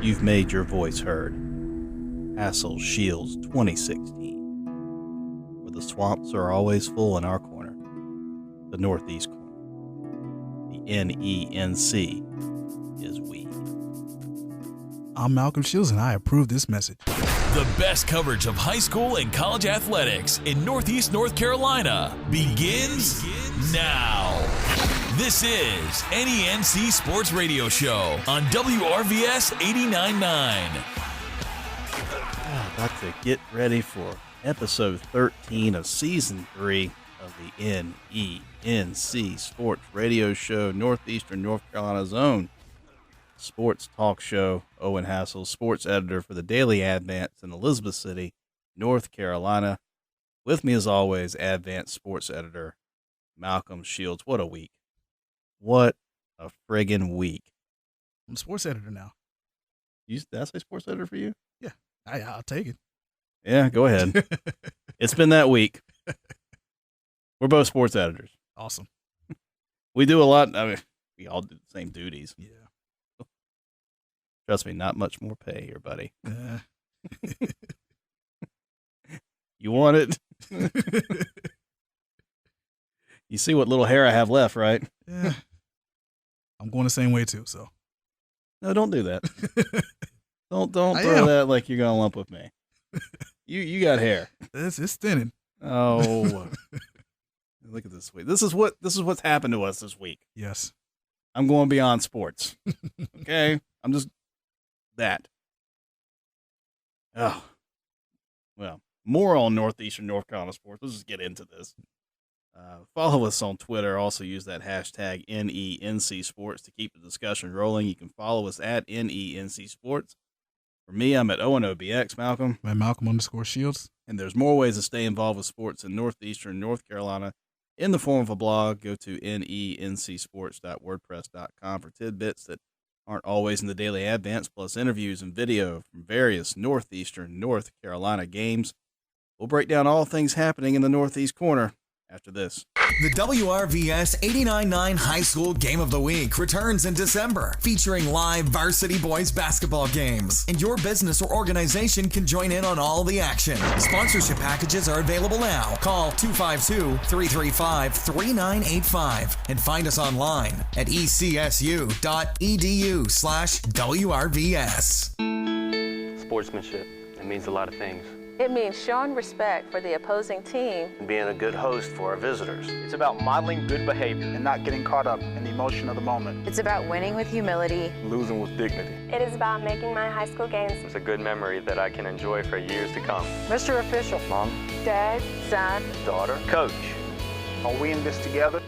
You've made your voice heard. Hassel Shields 2016. Where the swamps are always full in our corner. The Northeast corner. The NENC is we. I'm Malcolm Shields, and I approve this message. The best coverage of high school and college athletics in Northeast North Carolina begins now. This is NENC Sports Radio Show on WRVS 89.9. About to get ready for episode 13 of season 3 of the NENC Sports Radio Show, Northeastern North Carolina's own sports talk show. Owen Hassel, sports editor for the Daily Advance in Elizabeth City, North Carolina. With me as always, Advance sports editor Malcolm Shields. What a week. What a friggin' week. I'm sports editor now. Did I say sports editor for you? Yeah, I'll take it. Yeah, go ahead. It's been that week. We're both sports editors. Awesome. We do a lot. I mean, we all do the same duties. Yeah. Trust me, not much more pay here, buddy. You want it? You see what little hair I have left, right? Yeah. I'm going the same way too, so. No, don't do that. Don't throw that like you're gonna lump with me. You got hair. It's thinning. Oh. Look at this week. This is what's happened to us this week. Yes. I'm going beyond sports. Okay? I'm just that. Oh. Well, more on Northeastern North Carolina sports. Let's just get into this. Follow us on Twitter. Also use that hashtag NENC Sports to keep the discussion rolling. You can follow us at NENC Sports. For me, I'm at ONOBX, Malcolm. My Malcolm_Shields. And there's more ways to stay involved with sports in Northeastern North Carolina in the form of a blog. Go to nencsports.wordpress.com for tidbits that aren't always in the Daily Advance, plus interviews and video from various Northeastern North Carolina games. We'll break down all things happening in the Northeast corner after this. The WRVS 89.9 High School Game of the Week returns in December, featuring live varsity boys basketball games. And your business or organization can join in on all the action. Sponsorship packages are available now. Call 252-335-3985 and find us online at ecsu.edu/WRVS. Sportsmanship, it means a lot of things. It means showing respect for the opposing team. And being a good host for our visitors. It's about modeling good behavior and not getting caught up in the emotion of the moment. It's about winning with humility. Losing with dignity. It is about making my high school games. It's a good memory that I can enjoy for years to come. Mr. Official. Mom. Dad, son, daughter. Coach. Are we in this together?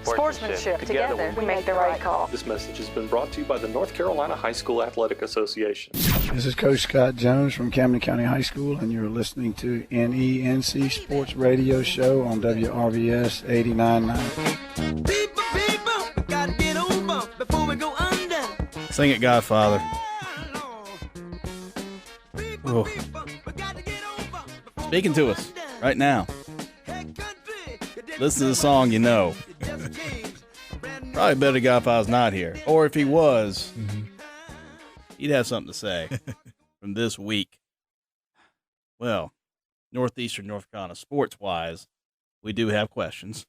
Sportsmanship. Together we make the right call. This message has been brought to you by the North Carolina High School Athletic Association. This is Coach Scott Jones from Camden County High School, and you're listening to NENC Sports Radio Show on WRVS 89.9. People, gotta get over before we go under. Sing it, Godfather. Oh. Speaking to us right now. Listen to the song, you know. Probably better Godfather's not here. Or if he was, he'd have something to say from this week. Well, Northeastern North Carolina sports-wise, we do have questions.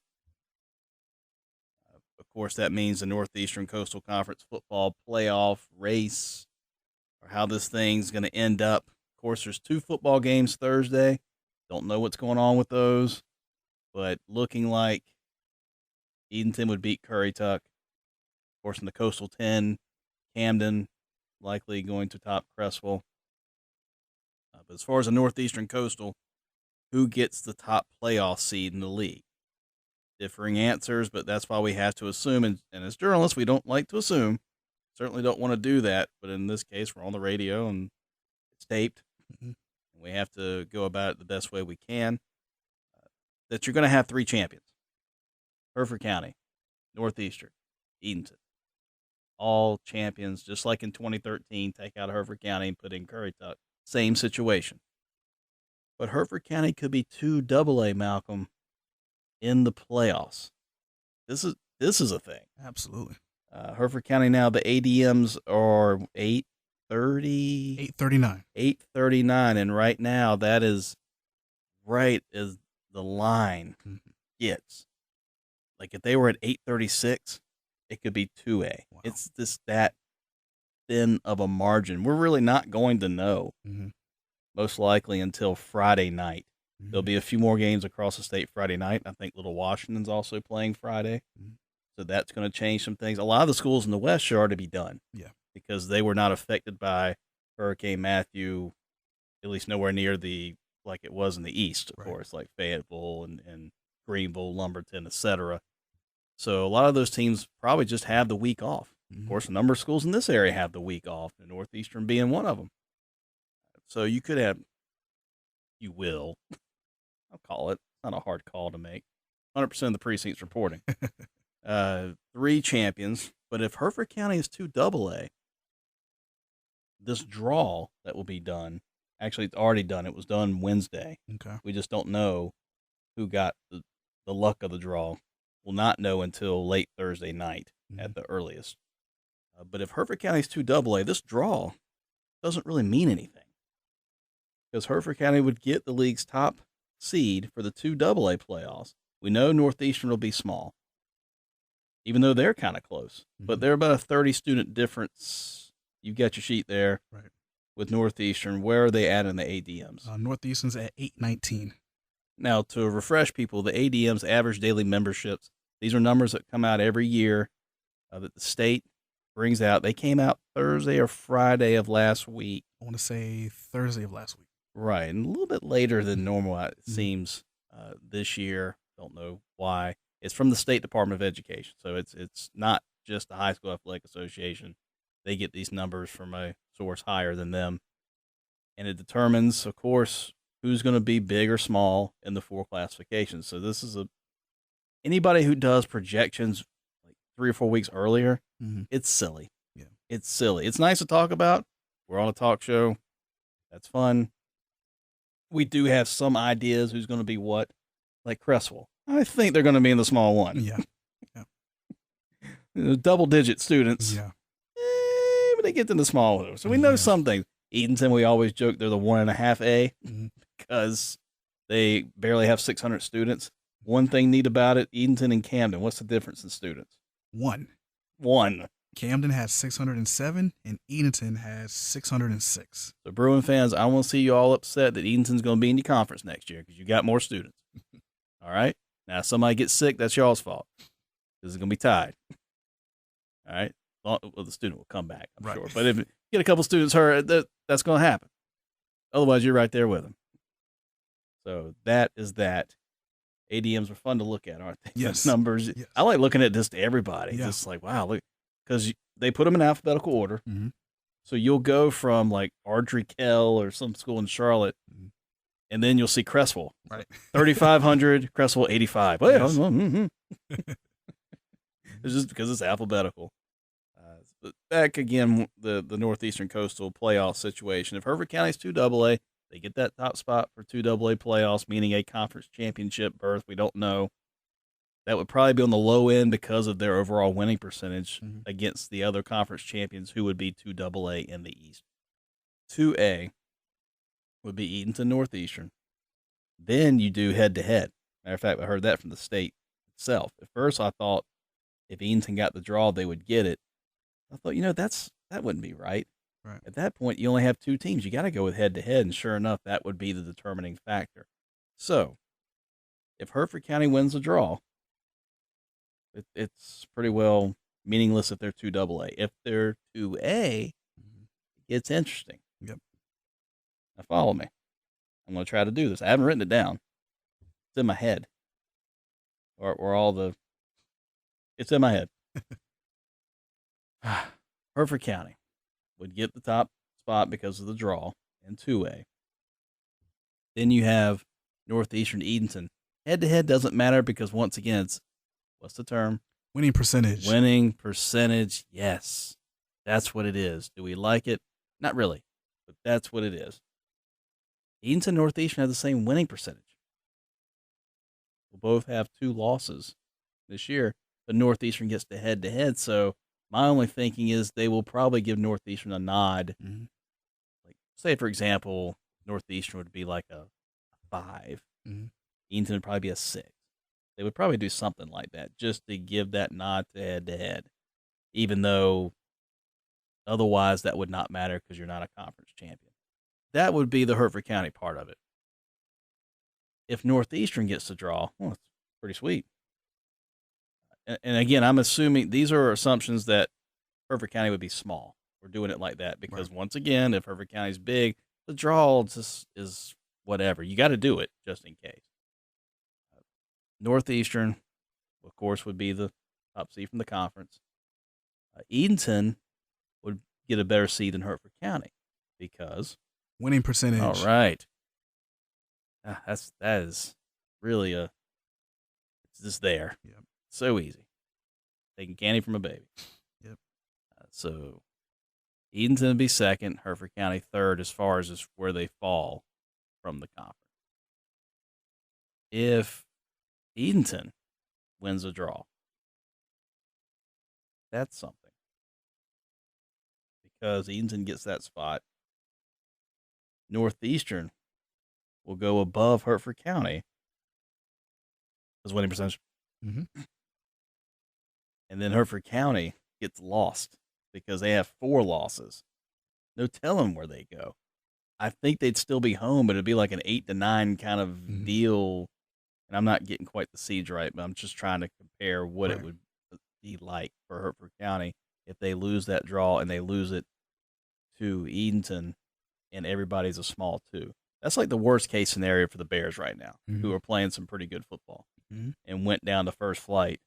Of course, that means the Northeastern Coastal Conference football playoff race, or how this thing's going to end up. Of course, there's 2 football games Thursday. Don't know what's going on with those. But looking like Edenton would beat Currituck. Of course, in the Coastal 10, Camden likely going to top Creswell. But as far as the Northeastern Coastal, who gets the top playoff seed in the league? Differing answers, but that's why we have to assume. And as journalists, we don't like to assume. Certainly don't want to do that. But in this case, we're on the radio and it's taped. And we have to go about it the best way we can. That you're going to have 3 champions. Hereford County, Northeastern, Edenton. All champions, just like in 2013, take out Hereford County and put in Currituck. Same situation. But Hereford County could be 2 AA, Malcolm, in the playoffs. This is a thing. Absolutely. Hereford County now, the ADMs are 8, 8:30. 8:39. 8:39, and right now that is right as the line gets. Like if they were at 8:36, it could be 2A. Wow. It's just that thin of a margin. We're really not going to know, most likely until Friday night. There'll be a few more games across the state Friday night. I think Little Washington's also playing Friday. So that's going to change some things. A lot of the schools in the West are already be done. Yeah. Because they were not affected by Hurricane Matthew, at least nowhere near like it was in the East, of course, like Fayetteville and Greenville, Lumberton, etc. So a lot of those teams probably just have the week off. Of course, a number of schools in this area have the week off, and Northeastern being one of them. So you could have, you will, I'll call it, it's not a hard call to make, 100% of the precincts reporting. 3 champions, but if Hereford County is 2AA, this draw that will be done, actually it's already done, it was done Wednesday. Okay. We just don't know who got the luck of the draw. We'll not know until late Thursday night at the earliest. But if Hereford County is 2AA, this draw doesn't really mean anything. Because Hereford County would get the league's top seed for the 2AA playoffs. We know Northeastern will be small, even though they're kind of close. But they're about a 30-student difference. You've got your sheet there with Northeastern. Where are they at in the ADMs? Northeastern's at 819. Now, to refresh people, the ADMs, average daily memberships, these are numbers that come out every year that the state brings out. They came out Thursday or Friday of last week. I want to say Thursday of last week. Right, and a little bit later than normal, it seems, this year. Don't know why. It's from the State Department of Education, so it's not just the High School Athletic Association. They get these numbers from a source higher than them, and it determines, of course, who's going to be big or small in the 4 classifications. So this is anybody who does projections like 3 or 4 weeks earlier, it's silly. Yeah, it's silly. It's nice to talk about. We're on a talk show. That's fun. We do have some ideas who's going to be what, like Cresswell. I think they're going to be in the small one. Yeah. Double-digit students. Yeah. But they get to the small one. So we know some things. Eatonton, we always joke they're the 1.5A because they barely have 600 students. One thing neat about it, Eatonton and Camden, what's the difference in students? 1. Camden has 607, and Eatonton has 606. So, Bruin fans, I want to see you all upset that Eatonton's going to be in your conference next year because you got more students. All right? Now, if somebody gets sick, that's y'all's fault. This is going to be tied. All right? Well, the student will come back, I'm sure. But if you get a couple students hurt, that's going to happen. Otherwise, you're right there with them. So, that is that. ADMs are fun to look at, aren't they? Yes. Numbers. Yes. I like looking at just everybody. Yeah. Just like, wow, look. Because they put them in alphabetical order. So you'll go from like Ardrey Kell or some school in Charlotte, and then you'll see Cresswell. Right. 3,500, Cresswell 85. Well, yes. It's just because it's alphabetical. Back again, the Northeastern Coastal playoff situation. If Hereford County's 2AA, they get that top spot for 2AA playoffs, meaning a conference championship berth. We don't know. That would probably be on the low end because of their overall winning percentage against the other conference champions who would be 2AA in the East. 2A would be Eatonton Northeastern. Then you do head-to-head. Matter of fact, I heard that from the state itself. At first, I thought if Eatonton got the draw, they would get it. I thought, that wouldn't be right. At that point, you only have 2 teams. You got to go with head-to-head, and sure enough, that would be the determining factor. So, if Hereford County wins the draw, it's pretty well meaningless if they're 2AA. If they're 2A, it's interesting. Yep. Now follow me. I'm going to try to do this. I haven't written it down. It's in my head. It's in my head. Hereford County would get the top spot because of the draw in 2A. Then you have Northeastern Eatonton. Head-to-head doesn't matter because, once again, what's the term? Winning percentage. Winning percentage, yes. That's what it is. Do we like it? Not really, but that's what it is. Eatonton and Northeastern have the same winning percentage. We'll both have 2 losses this year, but Northeastern gets the head-to-head, so My only thinking is they will probably give Northeastern a nod. Mm-hmm. Like, say, for example, Northeastern would be like a 5. Mm-hmm. Eatonton would probably be a 6. They would probably do something like that just to give that nod to head-to-head, even though otherwise that would not matter because you're not a conference champion. That would be the Hertford County part of it. If Northeastern gets the draw, well, it's pretty sweet. And again, I'm assuming these are assumptions that Hertford County would be small. We're doing it like that because once again, if Hertford County's big, the draw just is whatever. You got to do it just in case. Northeastern, of course, would be the top seed from the conference. Eatonton would get a better seed than Hertford County because winning percentage. All right, that is really it's just there. Yep. So easy, taking candy from a baby. Yep. So Eatonton would be second, Hertford County third as far as just where they fall from the conference. If Eatonton wins a draw, that's something. Because Eatonton gets that spot. Northeastern will go above Hertford County as winning percentage. Mm-hmm. And then Hertford County gets lost because they have 4 losses. No telling where they go. I think they'd still be home, but it'd be like an 8-9 kind of deal. And I'm not getting quite the seeds right, but I'm just trying to compare what it would be like for Hertford County if they lose that draw and they lose it to Eatonton and everybody's a small 2. That's like the worst case scenario for the Bears right now, who are playing some pretty good football and went down to first flight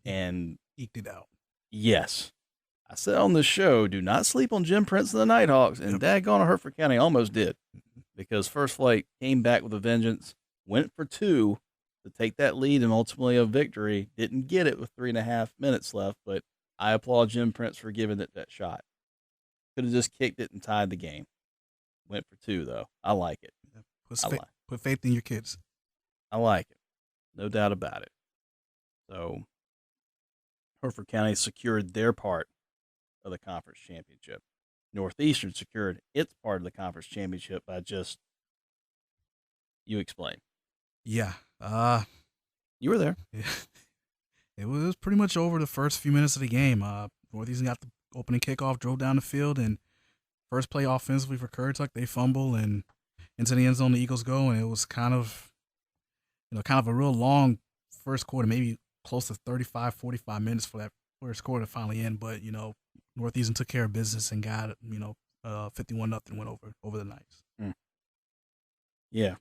and eked it out. Yes. I said on the show, do not sleep on Jim Prince and the Nighthawks, and daggone Hertford County almost did because first flight came back with a vengeance, went for 2 to take that lead and ultimately a victory. Didn't get it with 3.5 minutes left, but I applaud Jim Prince for giving it that shot. Could have just kicked it and tied the game. Went for 2, though. I like it. Put faith in your kids. I like it. No doubt about it. So, Hertford County secured their part of the conference championship. Northeastern secured its part of the conference championship by just, you explain. Yeah. You were there. Yeah. It was pretty much over the first few minutes of the game. Northeastern got the opening kickoff, drove down the field, and first play offensively for Currituck, they fumble, and into the end zone the Eagles go, and it was kind of a real long first quarter, maybe close to 35, 45 minutes for that first quarter to finally end. But, Northeastern took care of business and got, 51-0 went over the Knights. Yeah.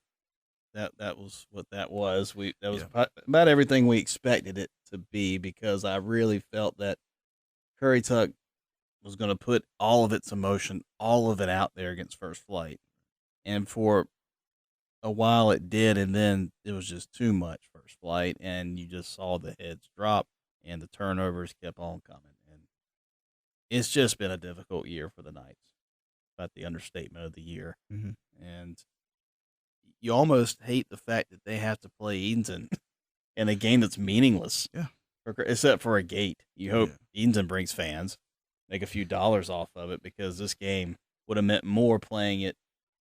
That was what that was. That was about everything we expected it to be because I really felt that Currituck was going to put all of its emotion, all of it out there against First Flight. And for a while it did, and then it was just too much First Flight, and you just saw the heads drop, and the turnovers kept on coming. And it's just been a difficult year for the Knights. About the understatement of the year. Mm-hmm. And you almost hate the fact that they have to play Eatonton in a game that's meaningless. Yeah. Except for a gate. You hope Eatonton brings fans, make a few dollars off of it, because this game would have meant more playing it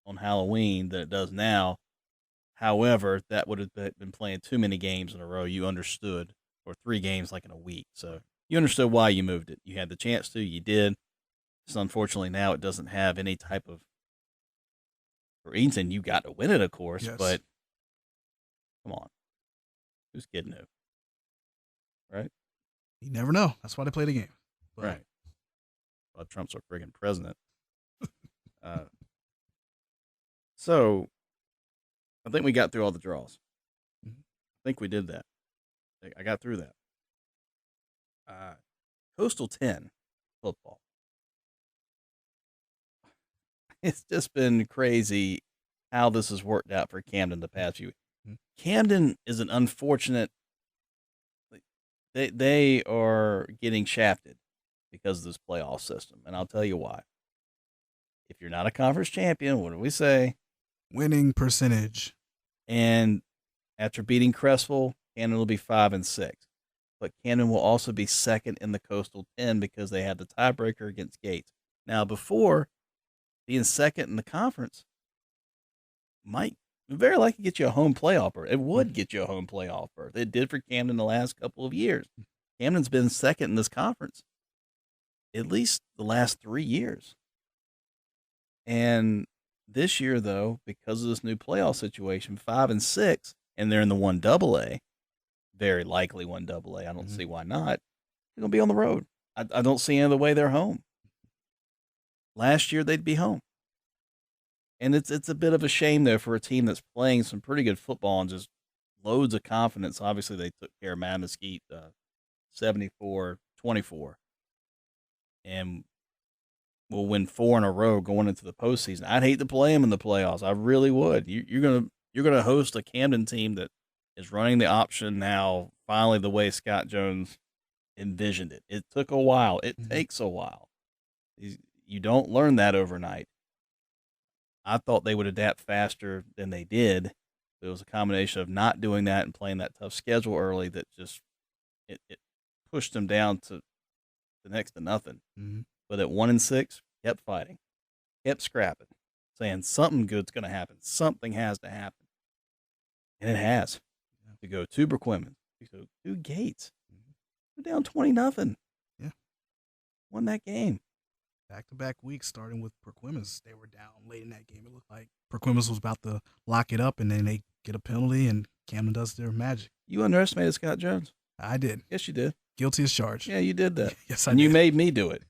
on Halloween than it does now. However, that would have been playing too many games in a row. You understood, or 3 games like in a week. So you understood why you moved it. You had the chance to, you did. So unfortunately now it doesn't have any type of, for Eatonton, you got to win it, of course, but come on. Who's kidding who? Right? You never know. That's why they play the game. But. Right. Well, Trump's our friggin' president. So, I think we got through all the draws. I think we did that. I got through that. Coastal 10 football. It's just been crazy how this has worked out for Camden the past few weeks. Camden is an unfortunate. They are getting shafted because of this playoff system, and I'll tell you why. If you're not a conference champion, what do we say? Winning percentage. And after beating Crestville, Camden will be 5-6. but Camden will also be second in the Coastal 10 because they had the tiebreaker against Gates. Now, before, being second in the conference might very likely get you a home playoff berth. It would get you a home playoff berth. It did for Camden the last couple of years. Camden's been second in this conference at least the last 3 years. And this year, though, because of this new playoff situation, 5 and 6, and they're in the 1AA, very likely 1AA. I don't see why not. They're going to be on the road. I don't see any other way they're home. Last year, they'd be home. And it's a bit of a shame, though, for a team that's playing some pretty good football and just loads of confidence. Obviously, they took care of Mad Mesquite 74-24. And will win 4 in a row going into the postseason. I'd hate to play them in the playoffs. I really would. You're gonna host a Camden team that is running the option now, finally the way Scott Jones envisioned it. It took a while. It takes a while. You don't learn that overnight. I thought they would adapt faster than they did. It was a combination of not doing that and playing that tough schedule early that just it pushed them down to the next to nothing. But at 1 and 6, kept fighting, kept scrapping, saying something good's going to happen. Something has to happen. And it has. To go to Burquemine, to go to Gates. They're down 20-0. Yeah. Won that game. Back-to-back weeks, starting with Perquimans. They were down late in that game. It looked like Perquimans was about to lock it up, and then they get a penalty, and Camden does their magic. You underestimated Scott Jones. I did. Yes, you did. Guilty as charged. Yeah, you did that. Yes, I and did. you made me do it.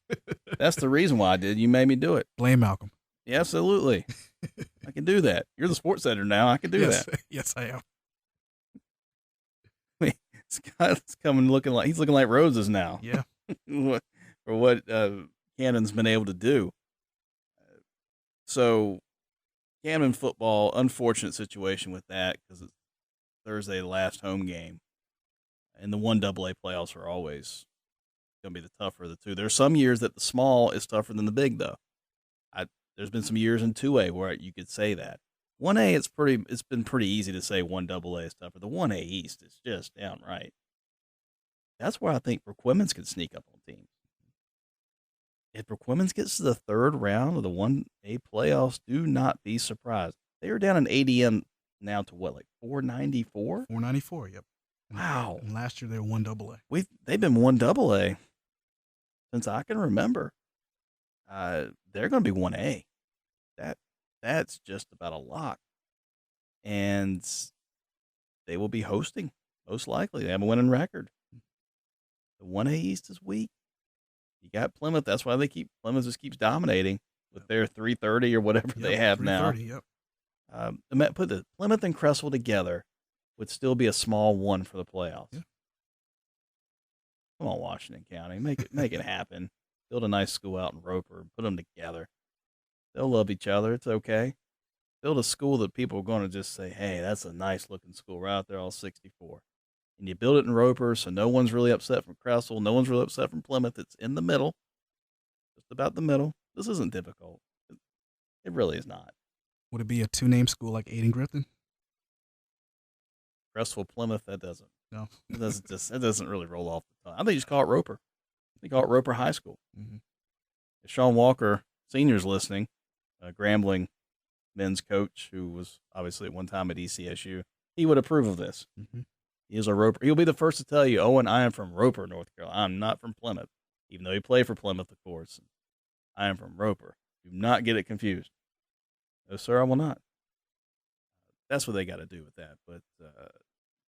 That's the reason why I did. You made me do it. Blame Malcolm. Yeah, absolutely. I can do that. You're the sports editor now. I can do that. Yes, I am. Scott's looking like roses now. Yeah. For what Camden's been able to do. So, Camden football, unfortunate situation with that because it's Thursday, the last home game. And the 1AA playoffs are always going to be the tougher of the two. There's some years that the small is tougher than the big, though. There's been some years in 2A where you could say that. 1A, it's been pretty easy to say 1AA is tougher. The 1A East is just downright. That's where I think Perquimans could sneak up on teams. If Perquimans gets to the third round of the 1A playoffs, do not be surprised. They are down in ADM now to what, like 494? 494, yep. Wow. And last year they were 1AA. They've been 1AA since I can remember. They're going to be 1A. That's just about a lock. And they will be hosting, most likely. They have a winning record. The 1A East is weak. You got Plymouth. That's why Plymouth just keeps dominating with their 330 or whatever they have now. Yep. Put the Plymouth and Cresswell together would still be a small one for the playoffs. Yeah. Come on, Washington County, make it happen. Build a nice school out in Roper. Put them together. They'll love each other. It's okay. Build a school that people are going to just say, hey, that's a nice looking school right out there, all 64. And you build it in Roper, so no one's really upset from Cresswell. No one's really upset from Plymouth. It's in the middle, just about the middle. This isn't difficult. It really is not. Would it be a two-name school like Aiden-Griffin? Cresswell, Plymouth, that doesn't. No. It doesn't really roll off the tongue. I think you just call it Roper. They call it Roper High School. Mm-hmm. If Sean Walker Sr.'s listening, Grambling men's coach, who was obviously at one time at ECSU, he would approve of this. Mm-hmm. He is a Roper. He'll be the first to tell you, Owen, I am from Roper, North Carolina. I'm not from Plymouth, even though he played for Plymouth, of course. I am from Roper. Do not get it confused. No, sir, I will not. That's what they got to do with that. But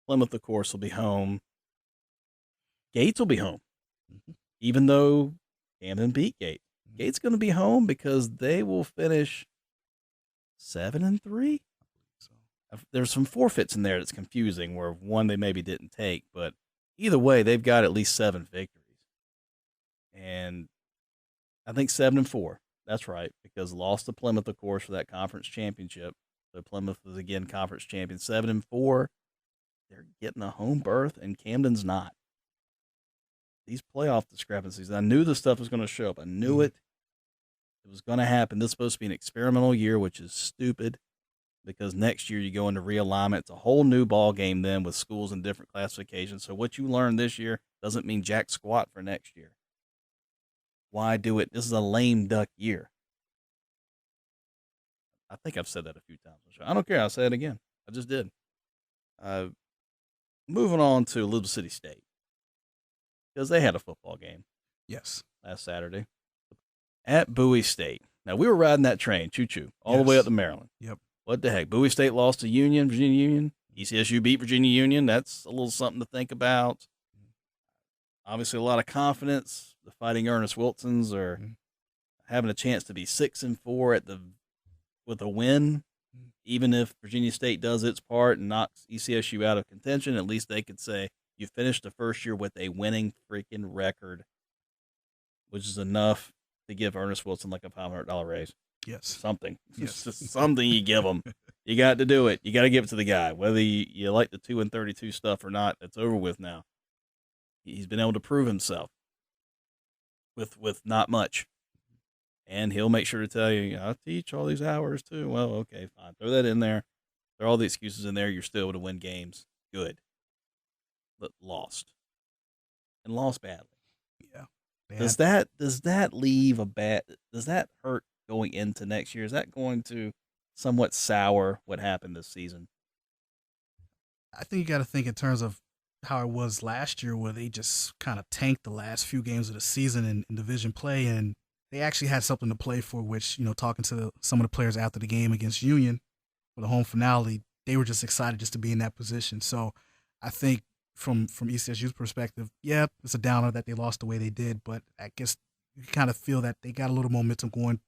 Plymouth, of course, will be home. Gates will be home, even though Camden beat Gates. Gates going to be home because they will finish 7-3. There's some forfeits in there that's confusing, where one they maybe didn't take, but either way, they've got at least 7 victories. And I think 7-4. That's right, because lost to Plymouth, of course, for that conference championship. So Plymouth was again conference champion. 7-4. They're getting a home berth, and Camden's not. These playoff discrepancies, I knew this stuff was going to show up. I knew it. It was going to happen. This is supposed to be an experimental year, which is stupid. because next year you go into realignment. It's a whole new ball game then with schools in different classifications. So what you learned this year doesn't mean jack squat for next year. Why do it? This is a lame duck year. I think I've said that a few times. I don't care. I'll say it again. I just did. Moving on to Little City State, because they had a football game. Yes. Last Saturday at Bowie State. Now, we were riding that train, choo-choo, all the way up to Maryland. Yep. What the heck? Bowie State lost to Union, Virginia Union. ECSU beat Virginia Union. That's a little something to think about. Obviously, a lot of confidence. The Fighting Ernest Wilsons are having a chance to be 6-4 with a win. Even if Virginia State does its part and knocks ECSU out of contention, at least they could say you finished the first year with a winning freaking record, which is enough to give Ernest Wilson like a $500 raise. Yes. Something. Yes. It's just something you give him. You got to do it. You got to give it to the guy. Whether you like the 2-32 stuff or not, it's over with now. He's been able to prove himself with not much. And he'll make sure to tell you, I teach all these hours too. Well, okay, fine. Throw that in there. Throw all the excuses in there. You're still able to win games. Good. But lost. And lost badly. Yeah. Does that leave does that hurt going into next year? Is that going to somewhat sour what happened this season? I think you got to think in terms of how it was last year, where they just kind of tanked the last few games of the season in division play, and they actually had something to play for, which, talking to some of the players after the game against Union for the home finale, they were just excited just to be in that position. So I think from ECSU's perspective, yeah, it's a downer that they lost the way they did, but I guess you kind of feel that they got a little momentum going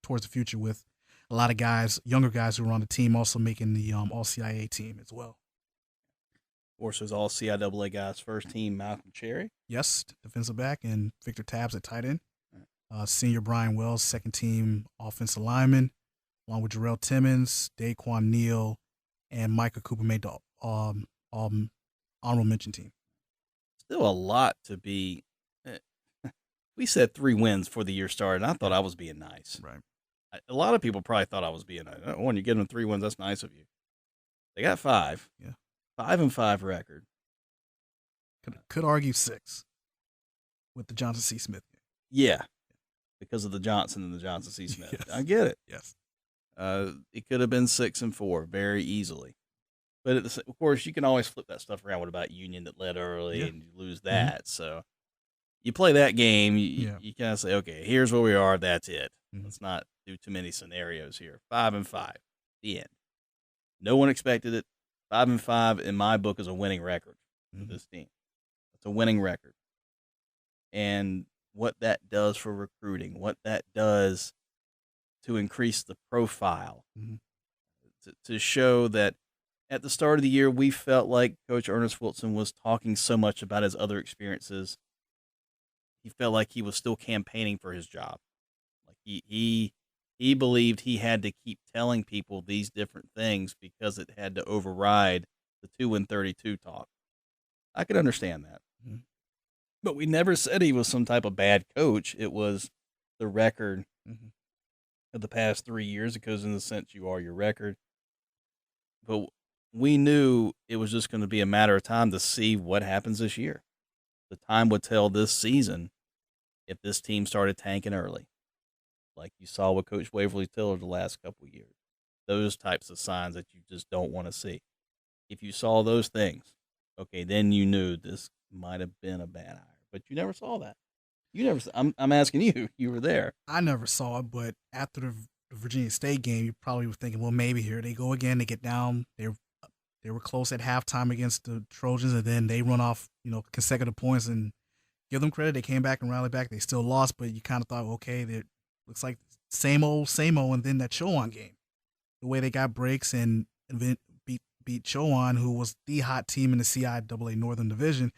towards the future with a lot of guys, younger guys who were on the team, also making the All-CIA team as well. Of course, there's all CIAA guys. First team, Malcolm Cherry. Yes, defensive back, and Victor Tabbs at tight end. Senior Brian Wells, second team offensive lineman, along with Jarrell Timmons, Daquan Neal, and Micah Cooper made the honorable mention team. Still a lot to be. We said 3 wins before the year started, and I thought I was being nice. Right. A lot of people probably thought I was being nice. When you give them 3 wins, that's nice of you. They got 5. Yeah. 5-5 record. Could argue 6 with the Johnson C. Smith game. Yeah. Because of the Johnson and the Johnson C. Smith. Yes. I get it. Yes. It could have been 6-4 very easily. But of course, you can always flip that stuff around. What about Union that led early and you lose that? Mm-hmm. So you play that game, you kind of say, okay, here's where we are. That's it. Mm-hmm. Let's not do too many scenarios here. 5-5, the end. No one expected it. 5-5 in my book is a winning record for this team. It's a winning record. And what that does for recruiting, what that does to increase the profile, to show that at the start of the year, we felt like Coach Ernest Wilson was talking so much about his other experiences. He felt like he was still campaigning for his job. Like he believed he had to keep telling people these different things because it had to override the 2-32 talk. I could understand that. Mm-hmm. But we never said he was some type of bad coach. It was the record of the past 3 years. It goes in the sense you are your record. But we knew it was just going to be a matter of time to see what happens this year. The time would tell this season if this team started tanking early, like you saw with Coach Waverly Tiller the last couple of years. Those types of signs that you just don't want to see. If you saw those things, okay, then you knew this might have been a bad hire. But you never saw that. You never. I'm asking you. You were there. I never saw it, but after the Virginia State game, you probably were thinking, well, maybe here they go again. They get down. They were close at halftime against the Trojans, and then they run off, consecutive points. And give them credit, they came back and rallied back. They still lost, but you kind of thought, okay, it looks like same old. And then that Chowan game, the way they got breaks and beat Chowan, who was the hot team in the CIAA Northern Division.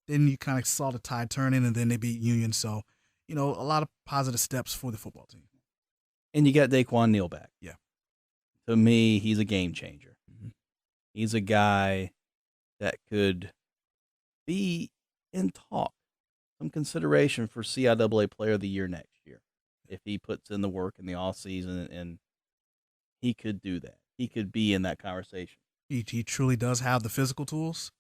Then you kind of saw the tide turning, and then they beat Union. So, a lot of positive steps for the football team. And you got Daquan Neal back. Yeah. To me, he's a game changer. Mm-hmm. He's a guy that could be in talk, some consideration for CIAA Player of the Year next year if he puts in the work in the offseason, and he could do that. he could be in that conversation. He truly does have the physical tools.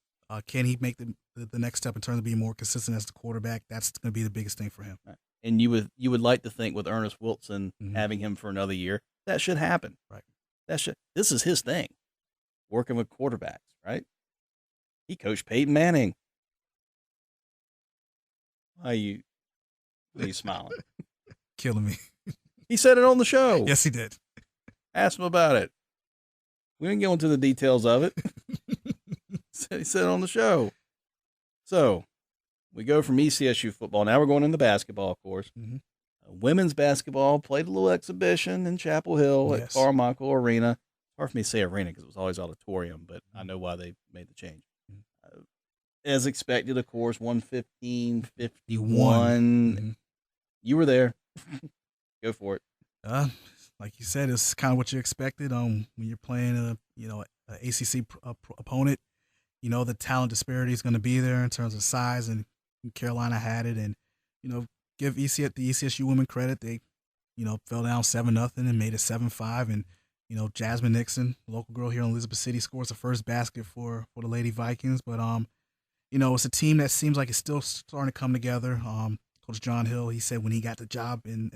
Can he make the next step in terms of being more consistent as the quarterback? That's going to be the biggest thing for him. Right. And you would like to think with Ernest Wilson having him for another year, that should happen. Right. This is his thing, working with quarterbacks, right? He coached Peyton Manning. Why are you smiling? Killing me. He said it on the show. Yes, he did. Ask him about it. We didn't go into the details of it. He said it on the show. So we go from ECSU football. Now we're going into basketball, of course. Women's basketball played a little exhibition in Chapel Hill at Carmichael Arena. It's hard for me to say arena because it was always auditorium, but I know why they made the change. As expected, of course, 115-51. You were there. Go for it. Like you said, it's kind of what you expected. When you're playing a ACC opponent, the talent disparity is going to be there in terms of size, and Carolina had it. And give the ECSU women credit. They fell down 7-0 and made it 7-5. And Jasmine Nixon, local girl here in Elizabeth City, scores the first basket for the Lady Vikings. But it's a team that seems like it's still starting to come together. Coach John Hill, he said when he got the job in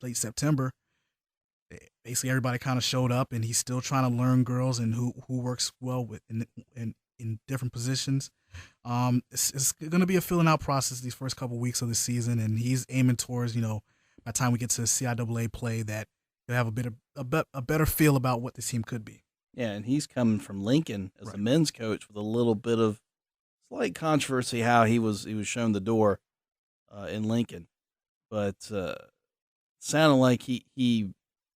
late September, basically everybody kind of showed up, and he's still trying to learn girls and who works well with in different positions. It's going to be a filling out process these first couple weeks of the season, and he's aiming towards, by the time we get to CIAA play, that he'll have a better feel about what this team could be. Yeah, and he's coming from Lincoln as a men's coach with a little bit of slight controversy how he was shown the door in Lincoln, but sounded like he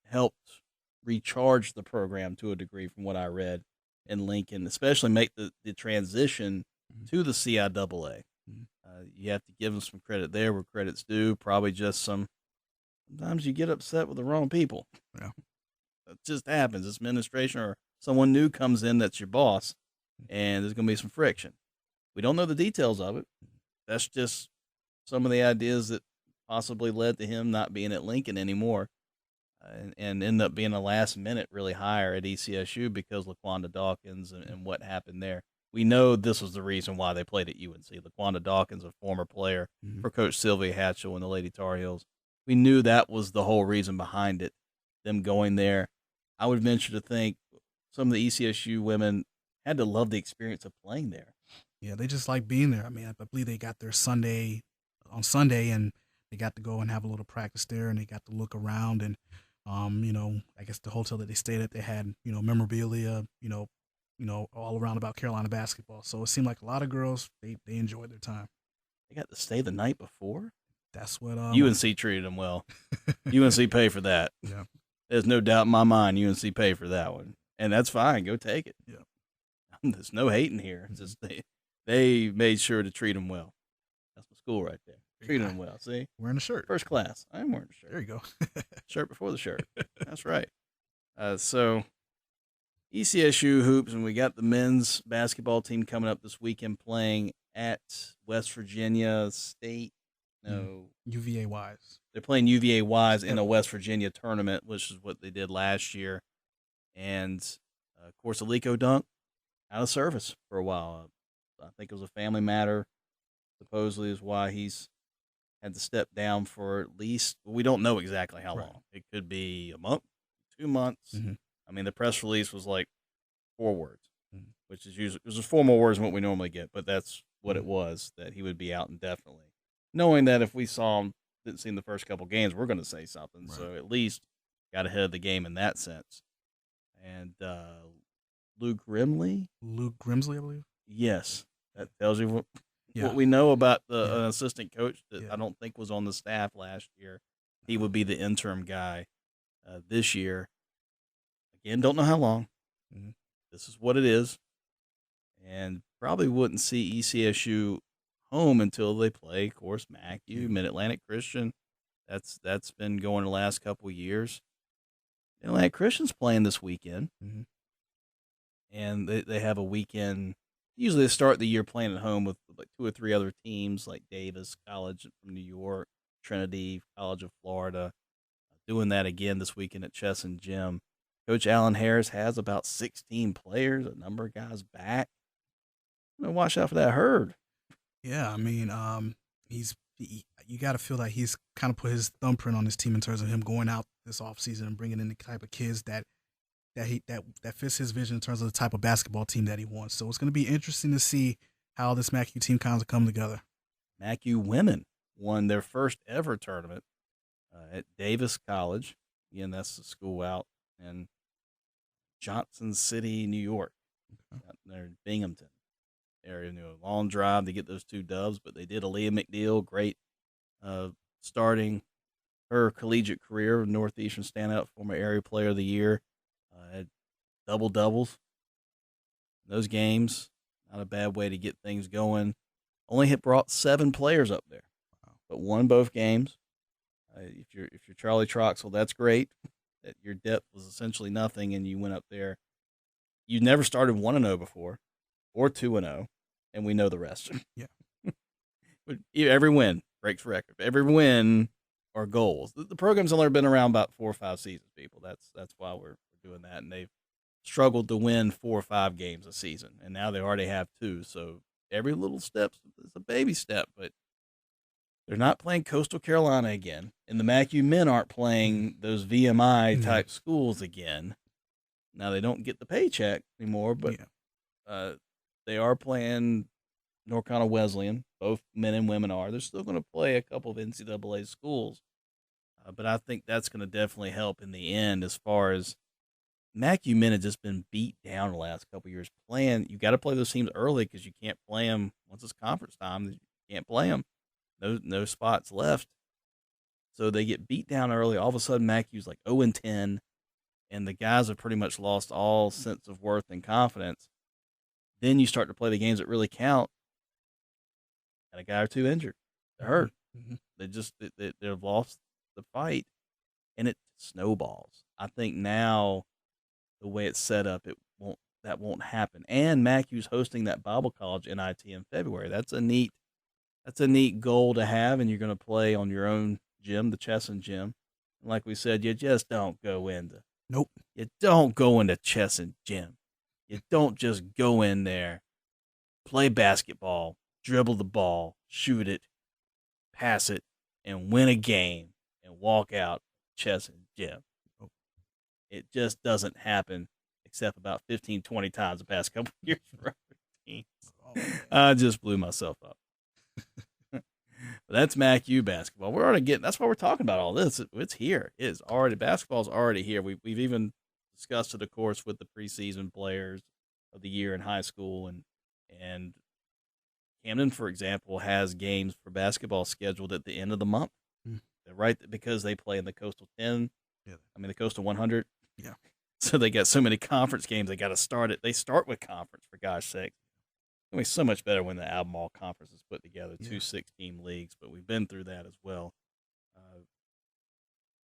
helped recharge the program to a degree from what I read in Lincoln, especially make the transition to the CIAA. You have to give them some credit there where credit's due. Probably just sometimes you get upset with the wrong people. Yeah. It just happens. This administration or someone new comes in that's your boss, and there's going to be some friction. We don't know the details of it. That's just some of the ideas that possibly led to him not being at Lincoln anymore, and end up being a last-minute really hire at ECSU because LaQuanda Dawkins and what happened there. We know this was the reason why they played at UNC. LaQuanda Dawkins, a former player for Coach Sylvia Hatchell and the Lady Tar Heels. We knew that was the whole reason behind it, them going there. I would venture to think some of the ECSU women had to love the experience of playing there. Yeah, they just like being there. I mean, I believe they got their Sunday, and they got to go and have a little practice there, and they got to look around. And, I guess the hotel that they stayed at, they had, memorabilia, all around about Carolina basketball. So it seemed like a lot of girls, they enjoyed their time. They got to stay the night before? That's what UNC treated them well. UNC paid for that. Yeah. There's no doubt in my mind UNC paid for that one. And that's fine. Go take it. Yeah. There's no hating here. It's just they made sure to treat them well. That's my school right there. Treating them well. See? Wearing a shirt. First class. I am wearing a shirt. There you go. Shirt before the shirt. That's right. So ECSU hoops, and we got the men's basketball team coming up this weekend playing at West Virginia State. No. UVA Wise. They're playing UVA Wise in a West Virginia tournament, which is what they did last year. And, of course, Aliko Dunk out of service for a while. I think it was a family matter, supposedly, is why he's had to step down for at least, we don't know exactly how long. It could be a month, 2 months. I mean, the press release was like 4 words, which is usually, it was 4 more words than what we normally get, but that's what it was, that he would be out indefinitely. Knowing that if we saw him, didn't see him the first couple games, we're going to say something. Right. So at least got ahead of the game in that sense. And Luke Grimsley, I believe. Yes, that tells you what we know about the assistant coach that I don't think was on the staff last year. He would be the interim guy this year. Again, don't know how long. This is what it is, and probably wouldn't see ECSU home until they play, of course, MACU, Mid-Atlantic Christian. That's been going the last couple of years. Mid-Atlantic Christian's playing this weekend, and they have a weekend. Usually they start the year playing at home with like 2 or 3 other teams, like Davis College from New York, Trinity College of Florida. Doing that again this weekend at Chess and Gym. Coach Allen Harris has about 16 players, a number of guys back. Watch out for that herd. Yeah, I mean, you got to feel like he's kind of put his thumbprint on his team in terms of him going out this offseason and bringing in the type of kids that fits his vision in terms of the type of basketball team that he wants. So it's going to be interesting to see how this MACU team kind of come together. MACU women won their first ever tournament at Davis College. Again, that's the school out in Johnson City, New York. They're in Binghamton area. Long drive to get those 2 dubs, but they did. Aaliyah McNeil, great, starting her collegiate career, Northeastern standout, former area player of the year. Had double-doubles in those games. Not a bad way to get things going. Only brought 7 players up there, but won both games. If you're Charlie Troxell, that's great. That your depth was essentially nothing, and you went up there. You never started 1-0 before, or 2-0, and we know the rest. Yeah. Every win breaks record. Every win are goals. The program's only been around about 4 or 5 seasons, people. That's why we're doing that, and they've struggled to win 4 or 5 games a season, and now they already have 2. So every little step is a baby step, but they're not playing Coastal Carolina again, and the MACU men aren't playing those VMI-type schools again. Now, they don't get the paycheck anymore, but they are playing North Carolina Wesleyan. Both men and women are. They're still going to play a couple of NCAA schools, but I think that's going to definitely help in the end as far as MACU men have just been beat down the last couple of years playing. You got to play those teams early because you can't play them once it's conference time. You can't play them. No spots left. So they get beat down early. All of a sudden, MACU's like 0-10, and the guys have pretty much lost all sense of worth and confidence. Then you start to play the games that really count, and a guy or 2 injured. They're hurt. Mm-hmm. They've lost the fight, and it snowballs. I think now the way it's set up, that won't happen. And MACU's hosting that Bible College NIT in February. That's a neat goal to have, and you're going to play on your own gym, the Chesson gym. And like we said, you just don't go into. Nope. You don't go into Chesson gym. You don't just go in there, play basketball, dribble the ball, shoot it, pass it, and win a game and walk out Chesson gym. It just doesn't happen except about 15, 20 times the past couple of years for other teams. I just blew myself up. But that's MACU basketball. We're already that's why we're talking about all this. It's here. It is already, basketball's already here. We've even discussed it, of course, with the preseason players of the year in high school, and Camden, for example, has games for basketball scheduled at the end of the month. Right, because they play in the Coastal 10. Yeah. I mean the Coastal 100. Yeah. So they got so many conference games. They got to start it. They start with conference, for gosh sake. It's going to be so much better when the Albemarle Conference is put together, 2 6-team leagues, but we've been through that as well.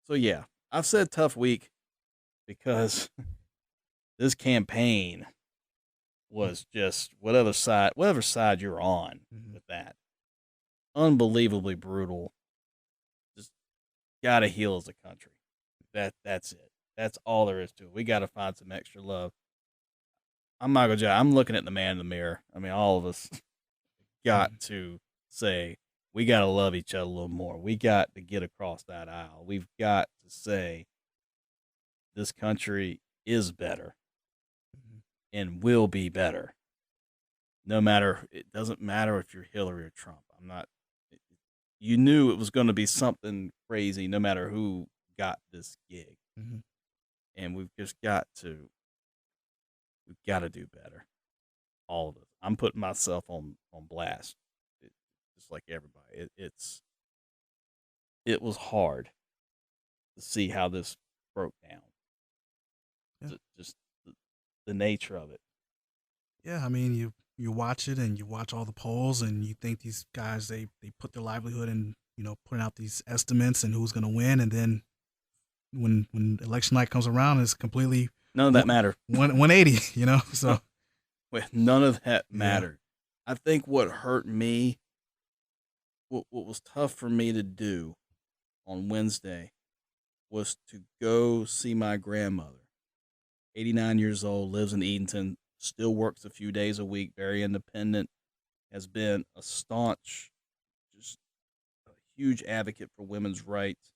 So, yeah, I've said tough week because this campaign was just whatever side you're on with that. Unbelievably brutal. Just got to heal as a country. That's it. That's all there is to it. We got to find some extra love. I'm not going to I'm looking at the man in the mirror. I mean, all of us got to say, we got to love each other a little more. We got to get across that aisle. We've got to say, this country is better and will be better. It doesn't matter if you're Hillary or Trump. You knew it was going to be something crazy no matter who got this gig. Mm-hmm. And we've got to do better. All of us. I'm putting myself on blast, just like everybody. It was hard to see how this broke down. Yeah. Just the nature of it. Yeah, I mean, you watch it and you watch all the polls and you think these guys, they put their livelihood in, putting out these estimates and who's going to win, and then when election night comes around, it's completely none of that mattered. 180, so none of that mattered. Yeah. I think what hurt me, what was tough for me to do on Wednesday was to go see my grandmother 89 years old, lives in Edenton, still works a few days a week, very independent, has been a staunch, just a huge advocate for women's rights,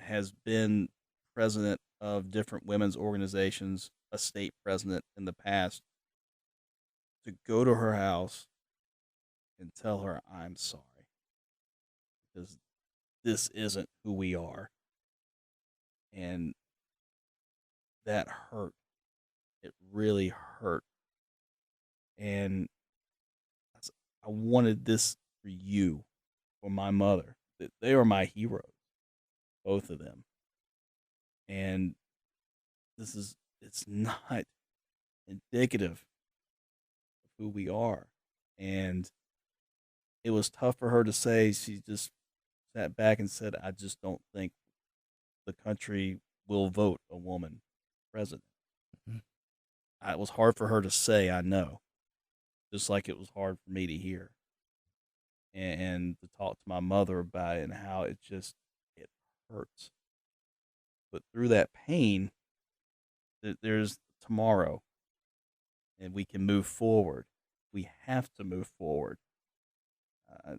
has been president of different women's organizations, a state president in the past, to go to her house and tell her, I'm sorry, because this isn't who we are. And that hurt. It really hurt. And I wanted this for you, for my mother. They are my heroes, both of them. And it's not indicative of who we are. And it was tough for her to say. She just sat back and said, I just don't think the country will vote a woman president. Mm-hmm. It was hard for her to say, I know, just like it was hard for me to hear. And to talk to my mother about it and how it hurts. But through that pain, there's tomorrow, and we can move forward. We have to move forward. I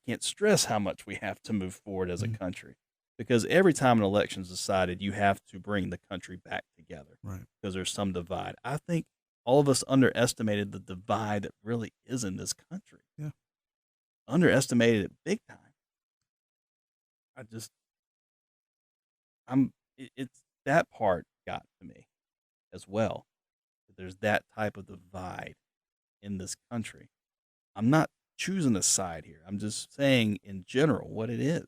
can't stress how much we have to move forward as a country, because every time an election is decided, you have to bring the country back together, right? Because there's some divide. I think all of us underestimated the divide that really is in this country. Yeah, underestimated it big time. It's that part got to me as well. There's that type of divide in this country. I'm not choosing a side here. I'm just saying in general what it is.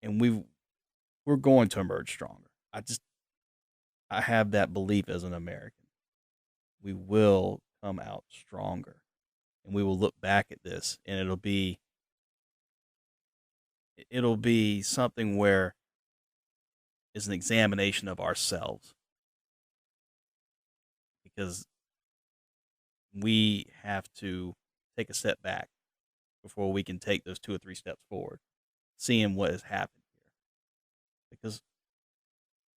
And we're going to emerge stronger. I have that belief as an American. We will come out stronger, and we will look back at this, and it'll be something where it's an examination of ourselves, because we have to take a step back before we can take those 2 or 3 steps forward, seeing what has happened here. Because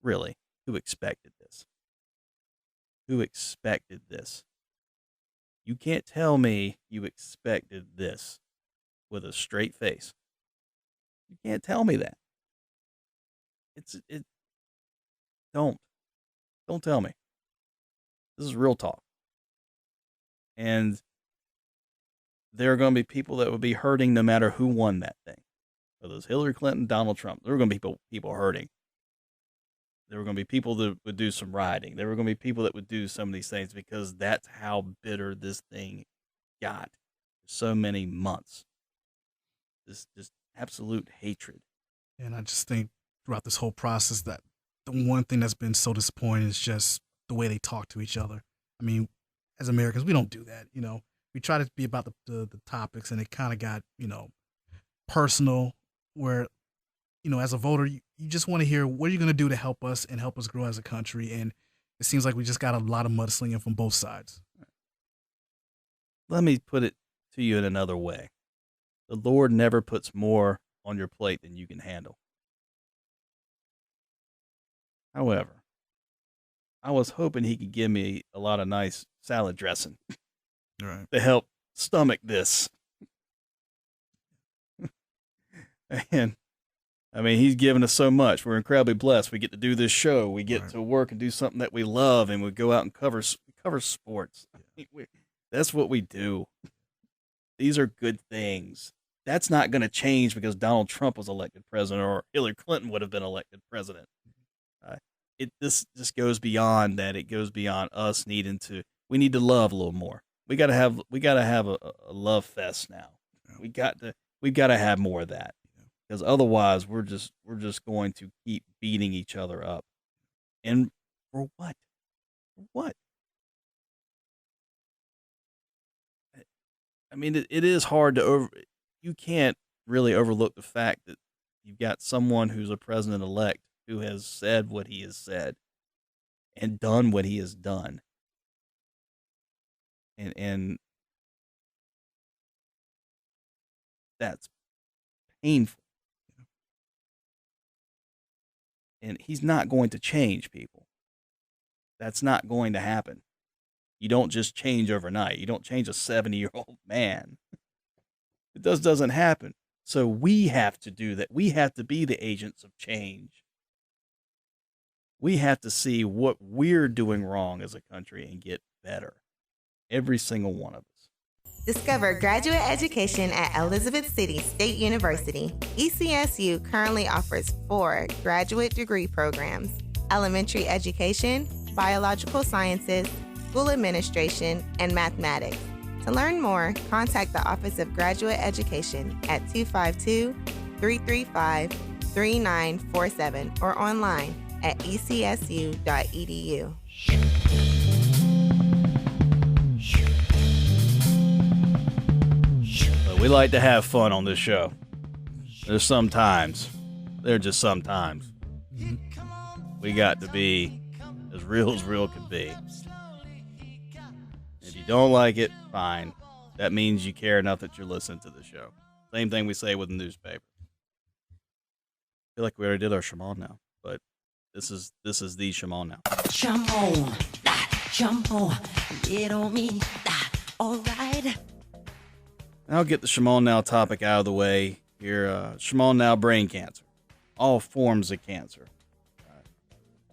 really, who expected this? Who expected this? You can't tell me you expected this with a straight face. You can't tell me that. Don't tell me. This is real talk. And there are going to be people that would be hurting no matter who won that thing. Whether it's Hillary Clinton, Donald Trump, there were going to be people hurting. There were going to be people that would do some rioting. There were going to be people that would do some of these things, because that's how bitter this thing got for so many months. This just absolute hatred. And I just think throughout this whole process that the one thing that's been so disappointing is just the way they talk to each other. I mean, as Americans, we don't do that. We try to be about the topics, and it kind of got, personal, where, as a voter, you just want to hear, what are you going to do to help us and help us grow as a country? And it seems like we just got a lot of mudslinging from both sides. Let me put it to you in another way. The Lord never puts more on your plate than you can handle. However, I was hoping he could give me a lot of nice salad dressing to help stomach this. And I mean, he's given us so much. We're incredibly blessed. We get to do this show. We get to work and do something that we love, and we go out and cover sports. That's what we do. These are good things. That's not going to change because Donald Trump was elected president or Hillary Clinton would have been elected president. This just goes beyond that. It goes beyond us needing to. We need to love a little more. We got to have a love fest now. Yeah. We've got to have more of that, because otherwise we're just going to keep beating each other up. And for what? For what? I mean, it is hard to you can't really overlook the fact that you've got someone who's a president-elect who has said what he has said and done what he has done. And that's painful. And he's not going to change people. That's not going to happen. You don't just change overnight. You don't change a 70-year-old man. It doesn't happen. So we have to do that. We have to be the agents of change. We have to see what we're doing wrong as a country and get better. Every single one of us. Discover graduate education at Elizabeth City State University. ECSU currently offers 4 graduate degree programs: elementary education, biological sciences, school administration, and mathematics. To learn more, contact the Office of Graduate Education at 252-335-3947 or online at ecsu.edu. But we like to have fun on this show. There's just sometimes. We got to be as real can be. If you don't like it, fine. That means you care enough that you're listening to the show. Same thing we say with the newspaper. I feel like we already did our Shimon now, but this is the Shimon now. Shimon, get on me, all right. I'll get the Shimon now topic out of the way here. Shimon now brain cancer. All forms of cancer.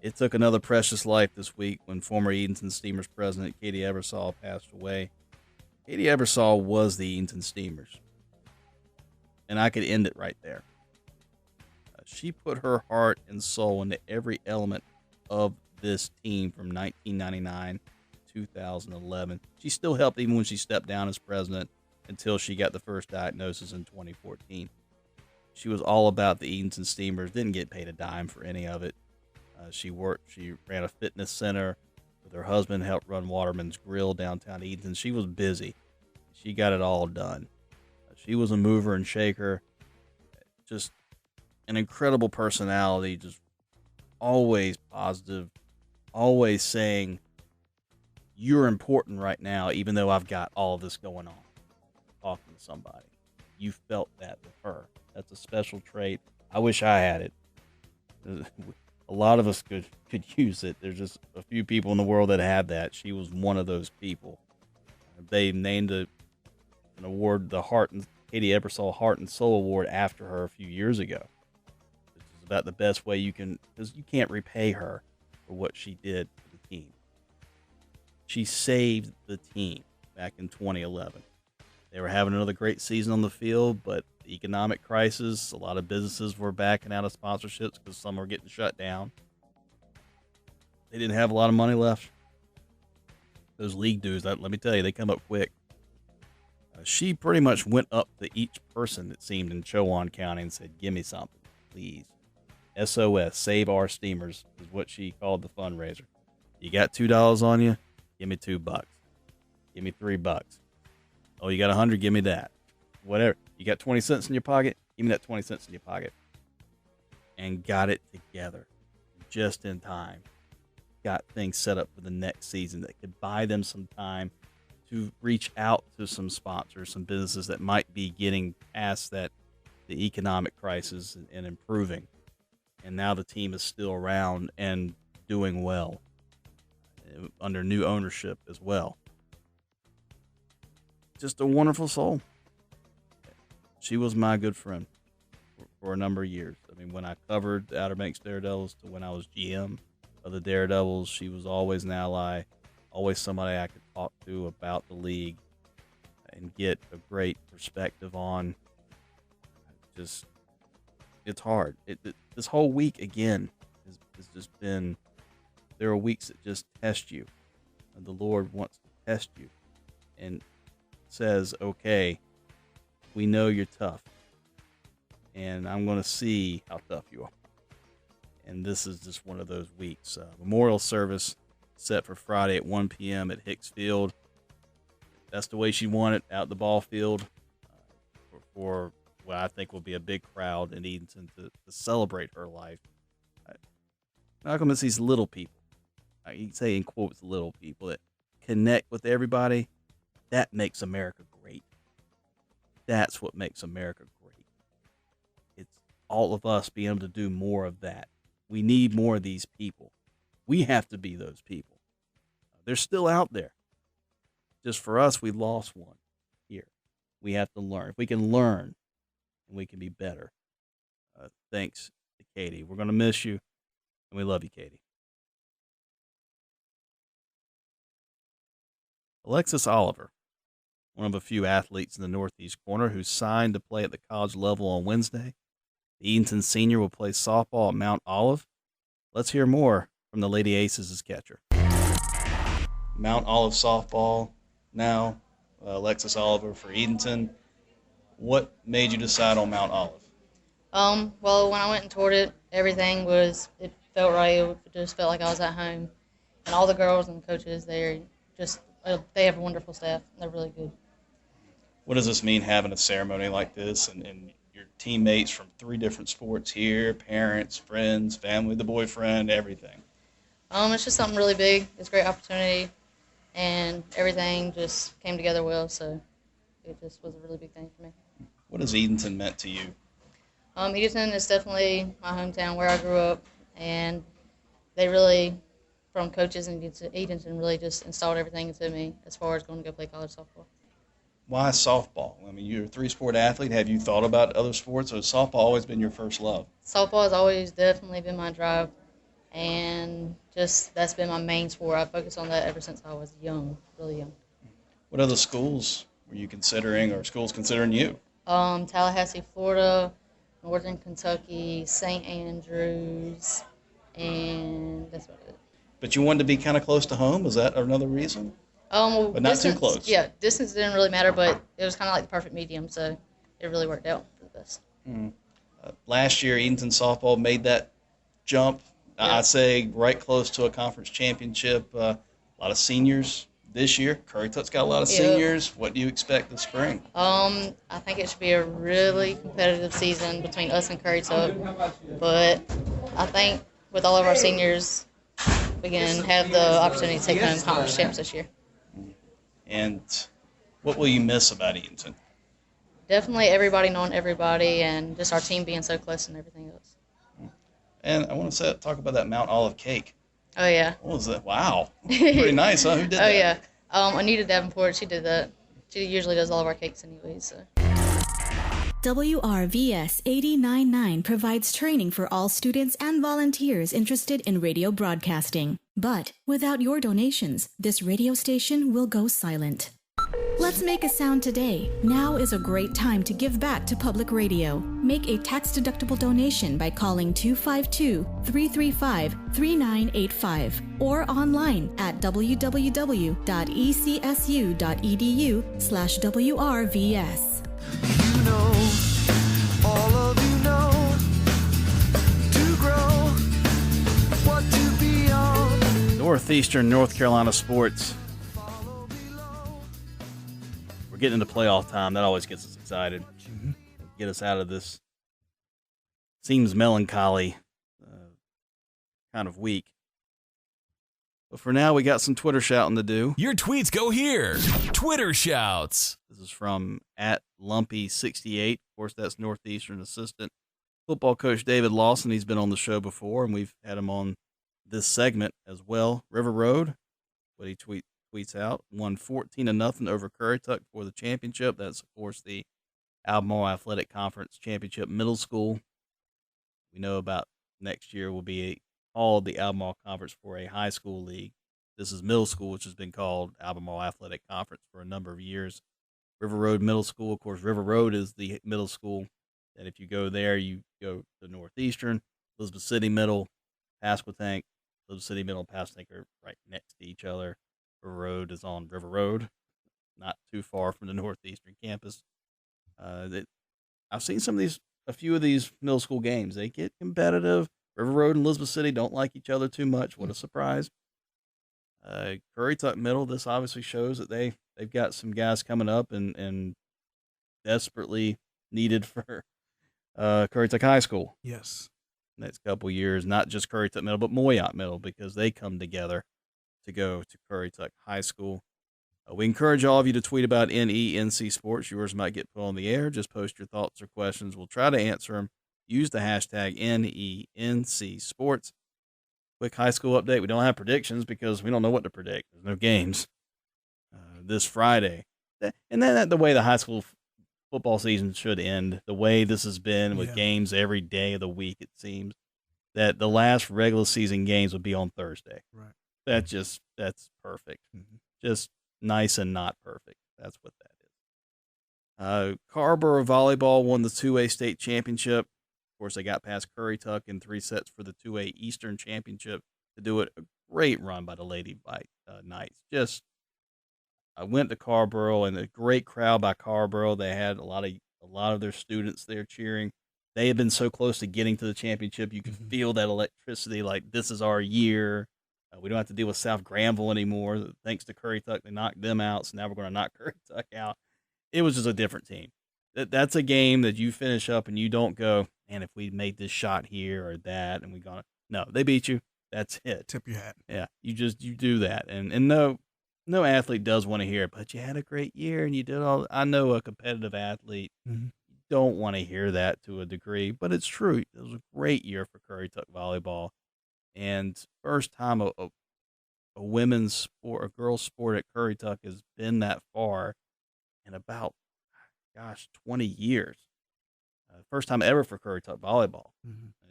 It took another precious life this week when former Edenton Steamers president Katie Ebersol passed away. Katie Ebersol was the Edenton Steamers. And I could end it right there. She put her heart and soul into every element of this team from 1999 to 2011. She still helped even when she stepped down as president until she got the first diagnosis in 2014. She was all about the Edenton Steamers, didn't get paid a dime for any of it. She ran a fitness center with her husband, helped run Waterman's Grill downtown Edenton. She was busy. She got it all done. She was a mover and shaker, just an incredible personality, just always positive, always saying, you're important right now, even though I've got all this going on. Talking to somebody. You felt that with her. That's a special trait. I wish I had it. A lot of us could use it. There's just a few people in the world that have that. She was one of those people. They named an award, the Katie Ebersol Heart and Soul Award, after her a few years ago. This is about the best way you can, because you can't repay her for what she did for the team. She saved the team back in 2011. They were having another great season on the field, but the economic crisis, a lot of businesses were backing out of sponsorships because some were getting shut down. They didn't have a lot of money left. Those league dues, let me tell you, they come up quick. She pretty much went up to each person, it seemed, in Chowan County and said, give me something, please. SOS, Save Our Steamers, is what she called the fundraiser. You got $2 on you? Give me $2. Give me $3. Oh, you got 100? Give me that. Whatever. You got 20 cents in your pocket? Give me that 20 cents in your pocket. And got it together just in time. Got things set up for the next season that could buy them some time to reach out to some sponsors, some businesses that might be getting past the economic crisis and improving. And now the team is still around and doing well under new ownership as well. Just a wonderful soul. She was my good friend for a number of years. I mean, when I covered the Outer Banks Daredevils to when I was GM of the Daredevils, she was always an ally, always somebody I could talk to about the league and get a great perspective on. Just, it's hard. This whole week, again, has just been, there are weeks that just test you. And the Lord wants to test you and says, okay, we know you're tough, and I'm going to see how tough you are. And this is just one of those weeks. Memorial service set for Friday at 1 p.m. at Hicks Field. That's the way she wanted, out the ball field for what I think will be a big crowd in Edenton to celebrate her life. Malcolm is these little people. You say in quotes, little people that connect with everybody. That makes America great. That's what makes America great. It's all of us being able to do more of that. We need more of these people. We have to be those people. They're still out there. Just for us, we lost one here. We have to learn. If we can learn, we can be better. Thanks to Katie. We're going to miss you, and we love you, Katie. Alexis Oliver, one of a few athletes in the Northeast corner who signed to play at the college level on Wednesday. The Eatonton senior will play softball at Mount Olive. Let's hear more from the Lady Aces' catcher. Mount Olive softball now, Alexis Oliver for Eatonton. What made you decide on Mount Olive? Well, when I went and toured it, it felt right. It just felt like I was at home. And all the girls and coaches there, they have a wonderful staff. They're really good. What does this mean, having a ceremony like this and your teammates from 3 different sports here, parents, friends, family, the boyfriend, everything? It's just something really big. It's a great opportunity, and everything just came together well, so it just was a really big thing for me. What has Eatonton meant to you? Eatonton is definitely my hometown where I grew up, and they really, from coaches in Eatonton, really just installed everything into me as far as going to go play college softball. Why softball? I mean, you're a 3-sport athlete. Have you thought about other sports, or has softball always been your first love? Softball has always definitely been my drive, and that's been my main sport. I've focused on that ever since I was young, really young. What other schools were you considering, or schools considering you? Tallahassee, Florida, Northern Kentucky, St. Andrews, and that's about it. But you wanted to be kind of close to home? Is that another reason? But not distance, too close. Yeah, distance didn't really matter, but it was kind of like the perfect medium, so it really worked out for the best. Last year, Eatonton softball made that jump. Yeah. I'd say right close to a conference championship. A lot of seniors this year. Currituck's got a lot of seniors. What do you expect this spring? I think it should be a really competitive season between us and Currituck, but I think with all of our seniors, we can have the opportunity to take home conference champs this year. And what will you miss about Eatonton? Definitely everybody knowing everybody, and just our team being so close and everything else. And I want to talk about that Mount Olive cake. Oh, yeah. What was that? Wow. Pretty nice, huh? Who did that? Oh, yeah. Anita Davenport, she did that. She usually does all of our cakes anyway, so. WRVS 89.9 provides training for all students and volunteers interested in radio broadcasting. But without your donations, this radio station will go silent. Let's make a sound today. Now is a great time to give back to public radio. Make a tax-deductible donation by calling 252-335-3985 or online at www.ecsu.edu/WRVS. You know, all of you know, to grow, what to be on. Northeastern North Carolina sports. We're getting into playoff time. That always gets us excited. Mm-hmm. Get us out of this seems melancholy kind of week. But for now, we got some Twitter shouting to do. Your tweets go here. Twitter shouts. This is from @Lumpy68. Of course, that's Northeastern assistant football coach David Lawson. He's been on the show before, and we've had him on this segment as well. River Road, what he tweets out, won 14-0 over Currituck for the championship. That's, of course, the Albemarle Athletic Conference Championship Middle School. We know about next year will be called the Albemarle Conference for a high school league. This is middle school, which has been called Albemarle Athletic Conference for a number of years. River Road Middle School, of course, River Road is the middle school. And if you go there, you go to Northeastern, Elizabeth City Middle, Pasquotank. Elizabeth City Middle and Pasquotank are right next to each other. River Road is on River Road, not too far from the Northeastern campus. I've seen a few of these middle school games. They get competitive. River Road and Elizabeth City don't like each other too much. What a surprise. Currituck Middle, this obviously shows that they've got some guys coming up and desperately needed for Currituck High School. Yes. Next couple years, not just Currituck Middle, but Moyotte Middle, because they come together to go to Currituck High School. We encourage all of you to tweet about NENC Sports. Yours might get put on the air. Just post your thoughts or questions. We'll try to answer them use the hashtag NENC Sports. Quick high school update. We don't have predictions because we don't know what to predict. There's no games this Friday. And then the way the high school football season should end, the way this has been with games every day of the week, it seems, that the last regular season games would be on Thursday. Right. That's perfect. Mm-hmm. Just nice and not perfect. That's what that is. Carrboro Volleyball won the 2A state championship. Of course, they got past Currituck in 3 sets for the 2A Eastern Championship to do it. A great run by the Lady Knights. I went to Carrboro, and a great crowd by Carrboro. They had a lot of their students there cheering. They had been so close to getting to the championship. You could feel that electricity, like this is our year. We don't have to deal with South Granville anymore. Thanks to Currituck, they knocked them out, so now we're going to knock Currituck out. It was just a different team. That's a game that you finish up and you don't go, man, if we made this shot here or that, and no, they beat you. That's it. Tip your hat. Yeah, you do that, and no athlete does want to hear it, but you had a great year and you did all. I know a competitive athlete don't want to hear that to a degree, but it's true. It was a great year for Currituck volleyball, and first time a women's sport, a girls' sport at Currituck has been that far in about 20 years. First time ever for Currituck volleyball.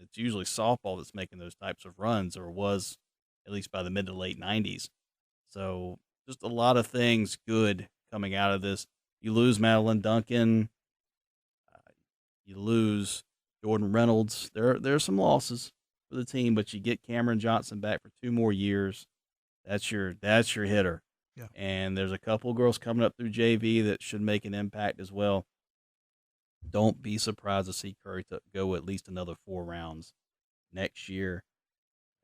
It's usually softball that's making those types of runs, or was at least by the mid to late 90s. So just a lot of things good coming out of this. You lose Madeline Duncan. You lose Jordan Reynolds. There are some losses for the team, but you get Cameron Johnson back for 2 more years. That's your hitter. Yeah. And there's a couple of girls coming up through JV that should make an impact as well. Don't be surprised to see Currituck go at least another 4 rounds next year.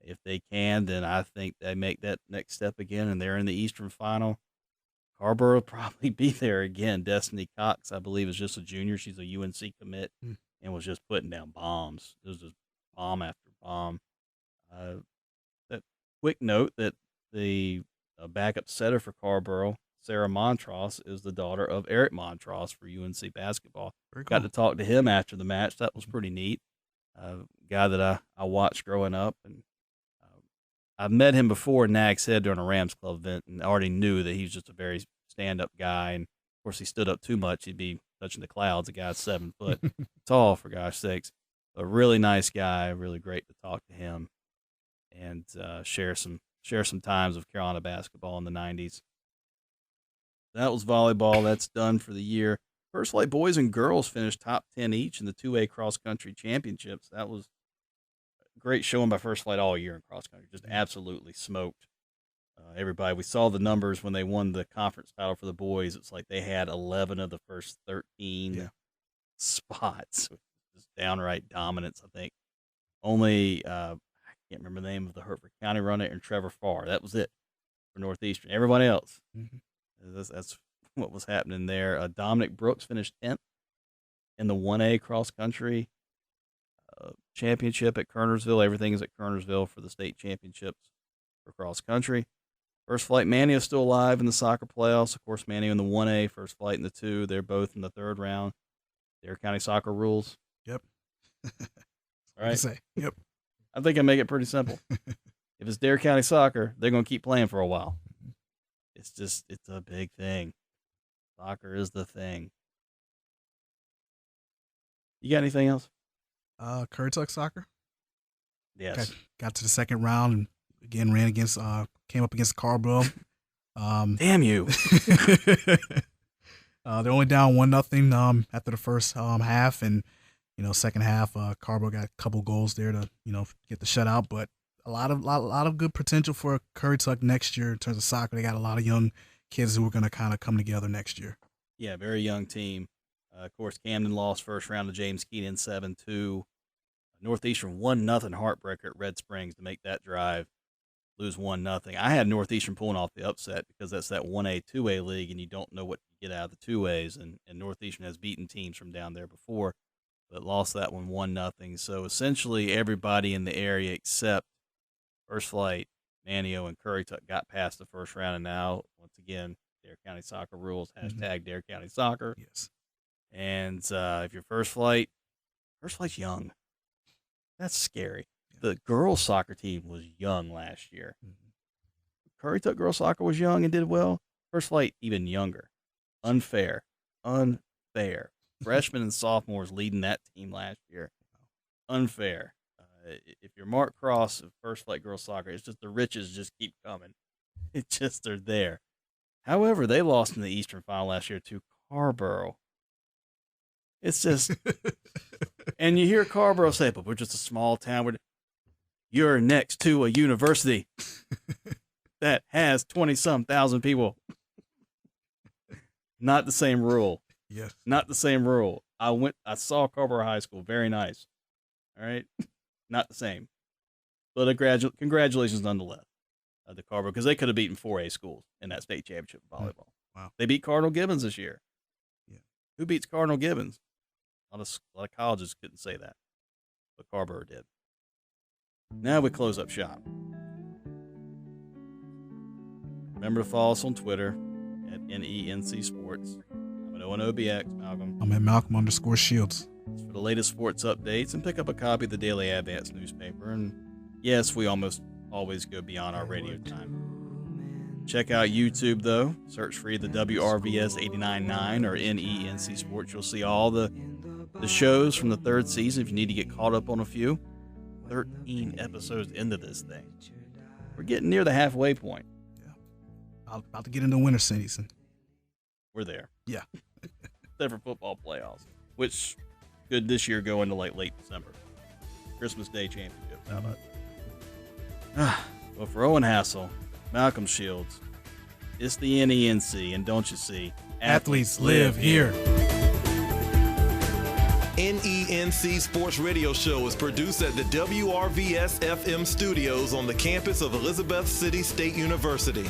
If they can, then I think they make that next step again, and they're in the Eastern Final. Carrboro will probably be there again. Destiny Cox, I believe, is just a junior. She's a UNC commit and was just putting down bombs. It was just bomb after bomb. That quick note that the backup setter for Carrboro, Sarah Montross, is the daughter of Eric Montross for UNC basketball. Very cool. Got to talk to him after the match. That was pretty neat. Guy that I watched growing up, and I've met him before in Nags Head during a Rams Club event, and I already knew that he was just a very stand-up guy. And, of course, he stood up too much, he'd be touching the clouds. The guy's 7 foot tall, for gosh sakes. A really nice guy, really great to talk to him and share some times of Carolina basketball in the 90s. That was volleyball. That's done for the year. First Flight boys and girls finished top 10 each in the 2A cross-country championships. That was great showing by First Flight all year in cross country. Just absolutely smoked everybody. We saw the numbers when they won the conference title for the boys. It's like they had 11 of the first 13 spots. Just downright dominance, I think. Only, I can't remember the name of the Hertford County runner, and Trevor Farr. That was it for Northeastern. Everybody else. That's what was happening there. Dominic Brooks finished 10th in the 1A cross country championship at Kernersville. Everything is at Kernersville for the state championships for cross country. First Flight Manio is still alive in the soccer playoffs. Of course, Manio in the 1A, First Flight in the 2. They're both in the 3rd round. Dare County soccer rules. Yep. All right. Yep. I think I make it pretty simple. If it's Dare County soccer, they're going to keep playing for a while. It's a big thing. Soccer is the thing. You got anything else? Currituck soccer. Yes. Got to the 2nd round and again came up against Carrboro. Damn you. They're only down 1-0 after the first half, and second half Carrboro got a couple goals there to get the shutout, but a lot of good potential for Currituck next year in terms of soccer. They got a lot of young kids who are going to kind of come together next year. Yeah, very young team. Of course, Camden lost first round to James Keenan 7-2. Northeastern 1-0 heartbreaker at Red Springs to make that drive, lose 1-0. I had Northeastern pulling off the upset because that's that 1A, 2A league, and you don't know what you get out of the 2As. And Northeastern has beaten teams from down there before, but lost that one 1-0. So essentially everybody in the area except First Flight, Manio, and Currituck got past the first round, and now, once again, Dare County Soccer rules, hashtag Dare County Soccer. Yes. And if you're First Flight's young. That's scary. The girls' soccer team was young last year. Curry Tuck girls' soccer was young and did well. First Light, even younger. Unfair. Freshmen and sophomores leading that team last year. Unfair. If you're Mark Cross of First Flight girls soccer, it's just the riches just keep coming. It just they're there. However, they lost in the Eastern Final last year to Carborough. It's just, and you hear Carborough say, "But we're just a small town. You're next to a university that has 20-some thousand people." Not the same rule. Yes. Not the same rule. I saw Carborough High School. Very nice. All right. Not the same. But congratulations nonetheless to Carborough, because they could have beaten 4A schools in that state championship volleyball. Wow. They beat Cardinal Gibbons this year. Yeah. Who beats Cardinal Gibbons? A lot of colleges couldn't say that, but Carborough did. Now we close up shop. Remember to follow us on Twitter at NENC Sports. I'm at ONOBX, Malcolm. I'm at Malcolm_Shields. For the latest sports updates, and pick up a copy of the Daily Advance newspaper. And yes, we almost always go beyond our radio time. Check out YouTube, though. Search for either WRVS 89.9 or NENC Sports. You'll see all the shows from the third season if you need to get caught up on a few. 13 episodes into this thing. We're getting near the halfway point. Yeah. About to get into winter season. We're there. Yeah. Except for football playoffs, which could this year go into like late December. Christmas Day championships. How about it? Well, for Owen Hassel, Malcolm Shields, it's the NENC, and don't you see, athletes live here. NENC Sports Radio Show is produced at the WRVS-FM studios on the campus of Elizabeth City State University.